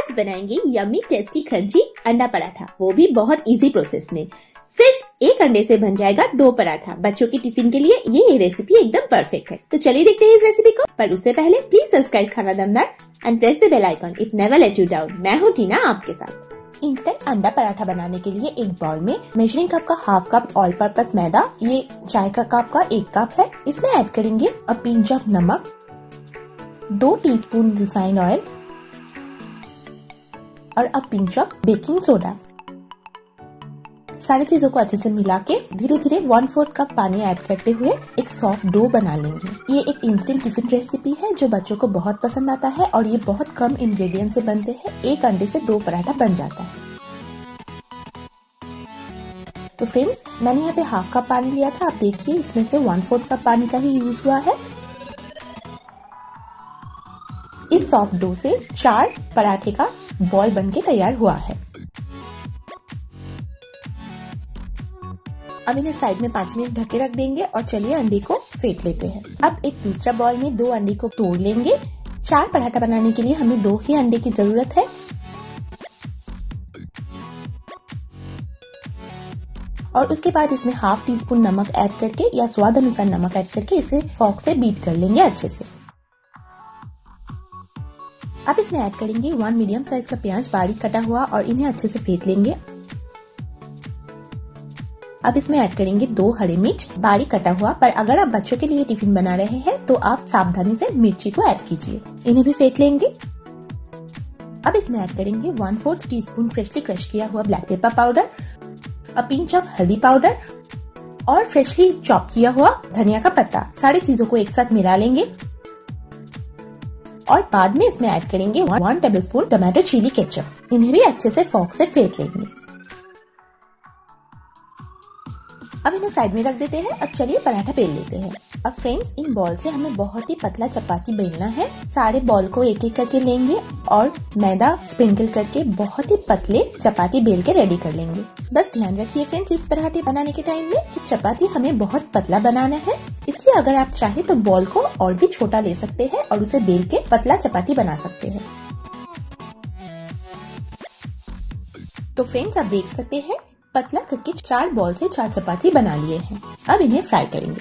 आज बनाएंगे yummy tasty crunchy अंडा पराठा, वो भी बहुत इजी प्रोसेस में। सिर्फ एक अंडे से बन जाएगा 2 पराठा। बच्चों की टिफिन के लिए ये रेसिपी एकदम परफेक्ट है। तो चलिए देखते हैं इस रेसिपी को। पर उससे पहले प्लीज सब्सक्राइब खाना दमदार and press the bell icon, it never let you down. मैं हूँ टीना आपके साथ। इंस्टेंट अंडा पराठा बनाने के लिए एक बाउल में मेजरिंग कप का हाफ कप ऑल पर्पस मैदा, ये चाय का कप का 1 कप है। इसमें ऐड करेंगे अ पिंच ऑफ नमक, 2 टीस्पून रिफाइंड ऑयल और a pinch of baking soda. सारी चीजों को अच्छे से मिला के धीरे धीरे 1/4 कप पानी ऐड करते हुए एक सॉफ्ट डो बना लेंगे। ये एक इंस्टेंट टिफिन रेसिपी है जो बच्चों को बहुत पसंद आता है और ये बहुत कम इंग्रेडिएंट से बनते हैं। एक अंडे से 2 पराठा बन जाता है। तो फ्रेंड्स, मैंने यहाँ पे हाफ कप पानी लिया था। आप देखिए इसमें से 1/4 कप पानी का ही यूज हुआ है। इस सॉफ्ट डो से 4 पराठे का बॉल बनके तैयार हुआ है। अब इन्हें साइड में 5 मिनट ढके रख देंगे और चलिए अंडे को फेंट लेते हैं। अब एक दूसरा बॉल में 2 अंडे को तोड़ लेंगे। 4 पराठा बनाने के लिए हमें 2 ही अंडे की जरूरत है। और उसके बाद इसमें हाफ टी स्पून नमक ऐड करके या स्वाद अनुसार नमक ऐड करके इसे फॉर्क से बीट कर लेंगे अच्छे से। अब इसमें ऐड करेंगे 1 मीडियम साइज का प्याज बारीक कटा हुआ और इन्हें अच्छे से फेंट लेंगे। अब इसमें ऐड करेंगे 2 हरी मिर्च बारीक कटा हुआ, पर अगर आप बच्चों के लिए टिफिन बना रहे हैं तो आप सावधानी से मिर्ची को ऐड कीजिए। इन्हें भी फेंट लेंगे। अब इसमें ऐड करेंगे 1/4 टीस्पून फ्रेशली क्रश किया हुआ black pepper powder, a pinch of हल्दी पाउडर और फ्रेशली चॉप किया हुआ धनिया का पत्ता। सारी चीजों को एक साथ मिला लेंगे और बाद में इसमें ऐड करेंगे 1 टेबलस्पून टमाटो चिली केचप। इन्हें भी अच्छे से फॉर्क से फेंट लेंगे। अब इन्हें साइड में रख देते हैं और चलिए पराठा बेल लेते हैं। अब फ्रेंड्स, इन बॉल से हमें बहुत ही पतला चपाती बेलना है। सारे बॉल को एक एक करके लेंगे और मैदा स्प्रिंकल करके बहुत ही पतले चपाती बेल के रेडी कर लेंगे। बस ध्यान रखिए फ्रेंड्स, इस पराठे बनाने के टाइम में कि चपाती हमें बहुत पतला बनाना है, इसलिए अगर आप चाहे तो बॉल को और भी छोटा ले सकते हैं और उसे बेल के पतला चपाती बना सकते हैं। तो फ्रेंड्स, आप देख सकते हैं पतला करके 4 बॉल से 4 चपाती बना लिए हैं। अब इन्हें फ्राई करेंगे।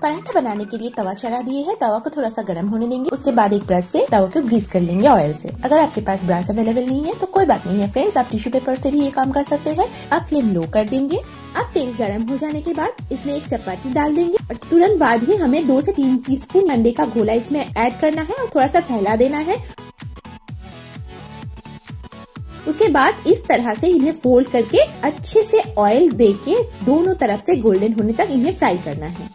पराठा बनाने के लिए तवा चढ़ा दिए है। तवा को थोड़ा सा गर्म होने देंगे। उसके बाद एक ब्रश से तवा को ग्रीस कर लेंगे ऑयल से। अगर आपके पास ब्रश अवेलेबल नहीं है तो कोई बात नहीं है फ्रेंड्स, आप टिश्यू पेपर से भी ये काम कर सकते हैं। अब फ्लेम लो कर देंगे। अब तेल गर्म हो जाने के बाद इसमें एक चपाती डाल देंगे और तुरंत बाद ही हमें 2 से 3 टीस्पून अंडे का घोला इसमें ऐड करना है और थोड़ा सा फैला देना है। उसके बाद इस तरह से इन्हें फोल्ड करके अच्छे से ऑयल देके दोनों तरफ से गोल्डन होने तक इन्हें फ्राई करना है।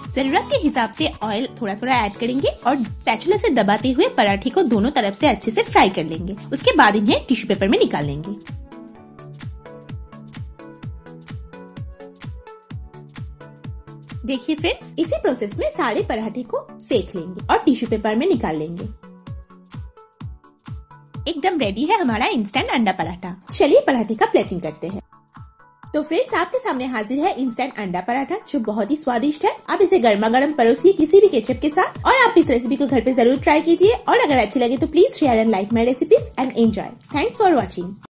जरूरत के हिसाब से ऑयल थोड़ा थोड़ा ऐड करेंगे और स्पैचुला से दबाते हुए पराठे को दोनों तरफ से अच्छे से फ्राई कर लेंगे। उसके बाद इन्हें टिश्यू पेपर में निकाल लेंगे। देखिए फ्रेंड्स, इसी प्रोसेस में सारे पराठे को सेक लेंगे और टिश्यू पेपर में निकाल लेंगे। एकदम रेडी है हमारा इंस्टेंट अंडा पराठा। चलिए पराठे का प्लेटिंग करते हैं। तो फ्रेंड्स, आपके सामने हाजिर है इंस्टेंट अंडा पराठा जो बहुत ही स्वादिष्ट है। आप इसे गर्मा गर्म परोसिए किसी भी केचप के साथ और आप इस रेसिपी को घर पे जरूर ट्राई कीजिए। और अगर अच्छी लगे तो please share and like my recipes and enjoy. Thanks for watching.